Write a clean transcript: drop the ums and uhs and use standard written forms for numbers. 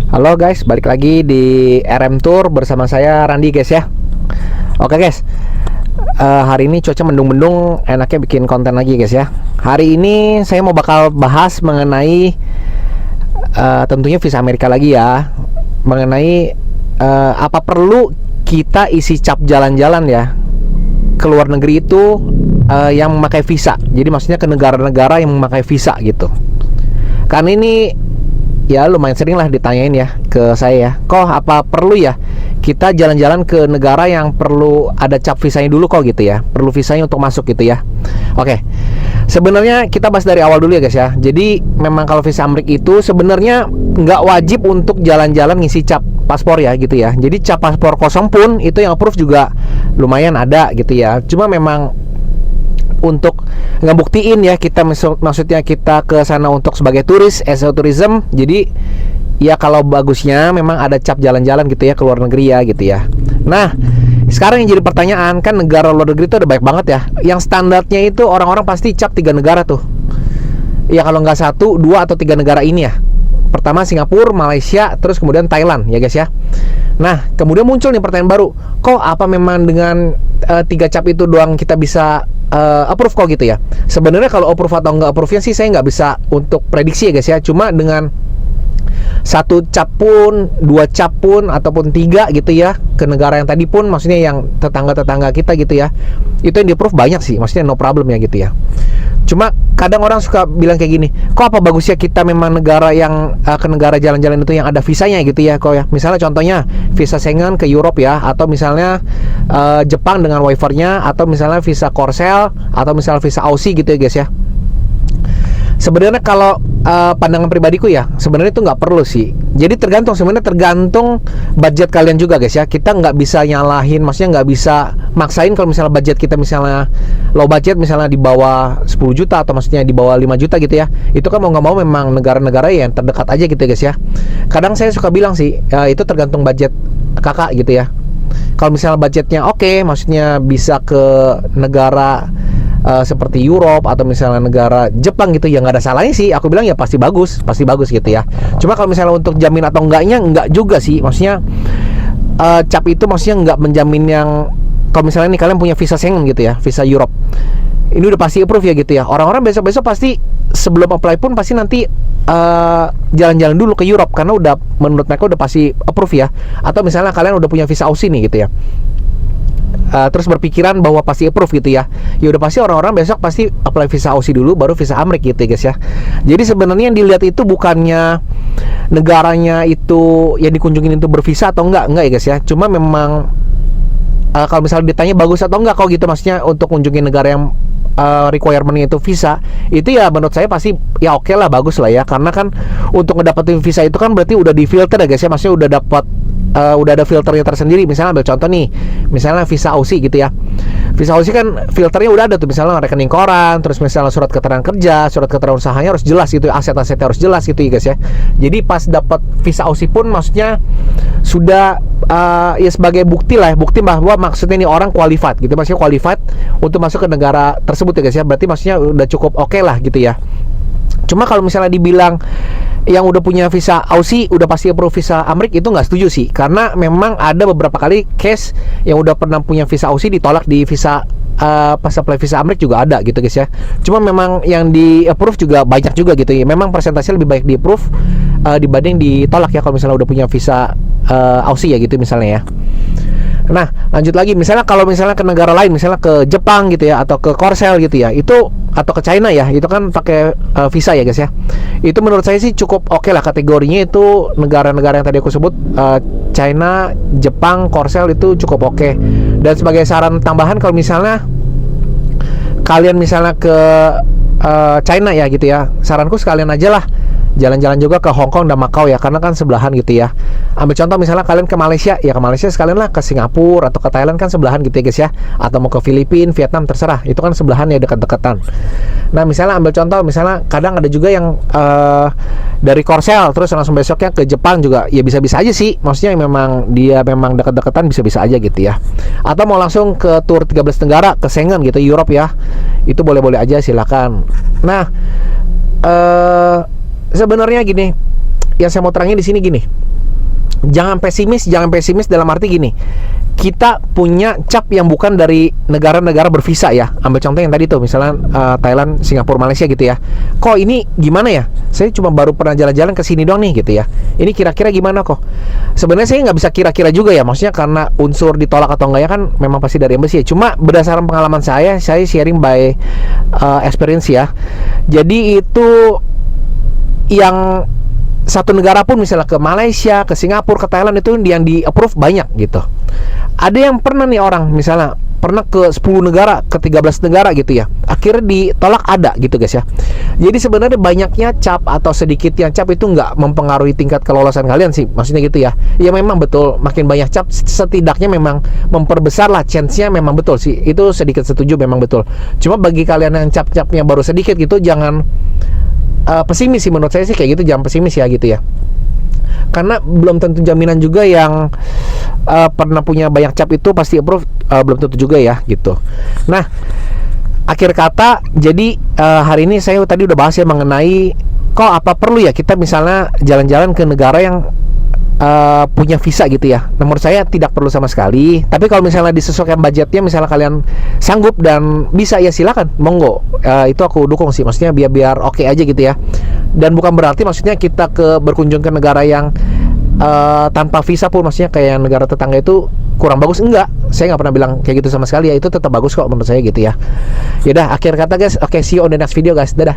Halo guys, balik lagi di RM Tour bersama saya Randi guys ya. Oke guys, hari ini cuaca mendung-mendung, enaknya bikin konten lagi guys ya. Hari ini saya mau bakal bahas mengenai tentunya visa Amerika lagi ya. Mengenai apa perlu kita isi cap jalan-jalan ya ke luar negeri itu yang memakai visa. Jadi maksudnya ke negara-negara yang memakai visa gitu. Karena ini ya lumayan sering lah ditanyain ya ke saya ya, kok apa perlu ya kita jalan-jalan ke negara yang perlu ada cap visanya dulu kok gitu ya, perlu visanya untuk masuk gitu ya. Oke, sebenarnya kita bahas dari awal dulu ya guys ya. Jadi memang kalau visa Amerika itu sebenarnya nggak wajib untuk jalan-jalan ngisi cap paspor ya gitu ya. Jadi cap paspor kosong pun itu yang approve juga lumayan ada gitu ya. Cuma memang untuk ngebuktiin ya kita maksudnya kita ke sana untuk sebagai turis, as a tourism. Jadi ya kalau bagusnya memang ada cap jalan-jalan gitu ya ke luar negeri ya gitu ya. Nah, sekarang yang jadi pertanyaan kan negara luar negeri itu ada banyak banget ya. Yang standarnya itu orang-orang pasti cap 3 negara tuh. Ya kalau nggak 1, 2 atau 3 negara ini ya. Pertama Singapura, Malaysia, terus kemudian Thailand ya guys ya. Nah, kemudian muncul nih pertanyaan baru. Kok apa memang dengan 3 cap itu doang kita bisa approve kok gitu ya? Sebenarnya kalau approve atau nggak approve-nya sih saya nggak bisa untuk prediksi ya guys ya. Cuma dengan 1 cap pun, 2 cap pun, ataupun 3 gitu ya ke negara yang tadi pun, maksudnya yang tetangga-tetangga kita gitu ya, itu yang di-approve banyak sih, maksudnya no problem ya gitu ya. Cuma kadang orang suka bilang kayak gini, kok apa bagusnya kita memang negara yang ke negara jalan-jalan itu yang ada visanya gitu ya kok ya. Misalnya contohnya visa Schengen ke Europe ya, atau misalnya Jepang dengan waivernya, atau misalnya visa Korsel, atau misalnya visa Aussie gitu ya guys ya. Sebenarnya kalau pandangan pribadiku ya, sebenarnya itu nggak perlu sih. Jadi sebenarnya tergantung budget kalian juga guys ya. Kita nggak bisa nyalahin, maksudnya nggak bisa maksain kalau misalnya budget kita misalnya low budget, misalnya di bawah 10 juta atau maksudnya di bawah 5 juta gitu ya. Itu kan mau nggak mau memang negara-negara yang terdekat aja gitu ya guys ya. Kadang saya suka bilang sih, itu tergantung budget kakak gitu ya. Kalau misalnya budgetnya oke, maksudnya bisa ke negara seperti Europe atau misalnya negara Jepang gitu, ya nggak ada salahnya sih. Aku bilang ya pasti bagus gitu ya. Cuma kalau misalnya untuk jamin atau enggaknya, enggak juga sih. Maksudnya cap itu maksudnya nggak menjamin yang kalau misalnya nih kalian punya visa Schengen gitu ya, visa Europe, ini udah pasti approve ya gitu ya. Orang-orang besok-besok pasti sebelum apply pun pasti nanti jalan-jalan dulu ke Europe karena udah menurut mereka udah pasti approve ya. Atau misalnya kalian udah punya visa Aussie nih gitu ya, terus berpikiran bahwa pasti approve gitu ya. Ya udah pasti orang-orang besok pasti apply visa Aussie dulu baru visa Amerika gitu ya guys ya. Jadi sebenarnya yang dilihat itu bukannya negaranya itu yang dikunjungin itu bervisa atau enggak ya guys ya. Cuma memang kalau misalnya ditanya bagus atau enggak kok gitu, maksudnya untuk kunjungin negara yang requirement-nya itu visa, itu ya menurut saya pasti ya oke lah, bagus lah ya. Karena kan untuk ngedapetin visa itu kan berarti udah di filter ya guys ya, maksudnya udah dapat udah ada filternya tersendiri. Misalnya ambil contoh nih, misalnya visa Aussie gitu ya. Visa Aussie kan filternya udah ada tuh, misalnya rekening koran, terus misalnya surat keterangan kerja, surat keterangan usahanya harus jelas gitu, aset-asetnya harus jelas gitu ya guys ya. Jadi pas dapat visa Aussie pun maksudnya sudah ya sebagai bukti lah, bukti bahwa maksudnya ini orang qualified gitu, maksudnya qualified untuk masuk ke negara tersebut ya guys ya. Berarti maksudnya udah cukup oke lah gitu ya. Cuma kalau misalnya dibilang yang udah punya visa Aussie udah pasti approve visa Amerika, itu nggak setuju sih. Karena memang ada beberapa kali case yang udah pernah punya visa Aussie ditolak di visa pas apply visa Amerika juga ada gitu guys ya. Cuma memang yang di approve juga banyak juga gitu ya. Memang persentase lebih baik di approve dibanding ditolak ya kalau misalnya udah punya visa Aussie ya gitu misalnya ya. Nah lanjut lagi, misalnya kalau misalnya ke negara lain, misalnya ke Jepang gitu ya, atau ke Korsel gitu ya, itu atau ke China ya, itu kan pakai visa ya guys ya. Itu menurut saya sih cukup oke lah kategorinya. Itu negara-negara yang tadi aku sebut, China, Jepang, Korsel itu cukup oke. Dan sebagai saran tambahan, kalau misalnya kalian misalnya ke China ya gitu ya, saranku sekalian aja lah jalan-jalan juga ke Hong Kong dan Macau ya, karena kan sebelahan gitu ya. Ambil contoh misalnya kalian ke Malaysia, ya ke Malaysia sekalian lah ke Singapura atau ke Thailand, kan sebelahan gitu ya guys ya. Atau mau ke Filipina, Vietnam, terserah, itu kan sebelahan ya, dekat-dekatan. Nah misalnya ambil contoh, misalnya kadang ada juga yang dari Korsel terus langsung besoknya ke Jepang juga, ya bisa-bisa aja sih. Maksudnya memang dia memang dekat-dekatan, bisa-bisa aja gitu ya. Atau mau langsung ke tour 13 negara ke Schengen gitu, Europe ya, itu boleh-boleh aja, silakan. Nah sebenarnya gini, yang saya mau terangin di sini gini. Jangan pesimis dalam arti gini. Kita punya cap yang bukan dari negara-negara bervisa ya. Ambil contoh yang tadi tuh, misalnya Thailand, Singapura, Malaysia gitu ya. Kok ini gimana ya? Saya cuma baru pernah jalan-jalan ke sini doang nih gitu ya. Ini kira-kira gimana kok? Sebenarnya saya nggak bisa kira-kira juga ya. Maksudnya karena unsur ditolak atau enggak ya kan memang pasti dari embassy ya. Cuma berdasarkan pengalaman saya sharing by experience ya. Jadi itu yang satu negara pun, misalnya ke Malaysia, ke Singapura, ke Thailand, itu yang di approve banyak gitu. Ada yang pernah nih orang misalnya pernah ke 10 negara, ke 13 negara gitu ya, akhirnya ditolak ada gitu guys ya. Jadi sebenarnya banyaknya cap atau sedikitnya cap itu nggak mempengaruhi tingkat kelolosan kalian sih, maksudnya gitu ya. Ya memang betul, makin banyak cap setidaknya memang memperbesar lah chance-nya, memang betul sih, itu sedikit setuju, memang betul. Cuma bagi kalian yang cap-capnya baru sedikit gitu, jangan pesimis sih, menurut saya sih kayak gitu, jangan pesimis ya gitu ya. Karena belum tentu jaminan juga yang pernah punya banyak cap itu pasti approve, belum tentu juga ya gitu. Nah, akhir kata, jadi hari ini saya tadi udah bahas ya mengenai kok apa perlu ya kita misalnya jalan-jalan ke negara yang punya visa gitu ya. Menurut saya tidak perlu sama sekali. Tapi kalau misalnya disesuaikan budgetnya, misalnya kalian sanggup dan bisa, ya silakan, monggo. Itu aku dukung sih. Maksudnya biar oke aja gitu ya. Dan bukan berarti maksudnya kita berkunjung ke negara yang tanpa visa pun, maksudnya kayak negara tetangga itu kurang bagus, enggak. Saya nggak pernah bilang kayak gitu sama sekali ya. Itu tetap bagus kok menurut saya gitu ya. Yaudah, akhir kata guys. Oke, see you on the next video guys. Dadah.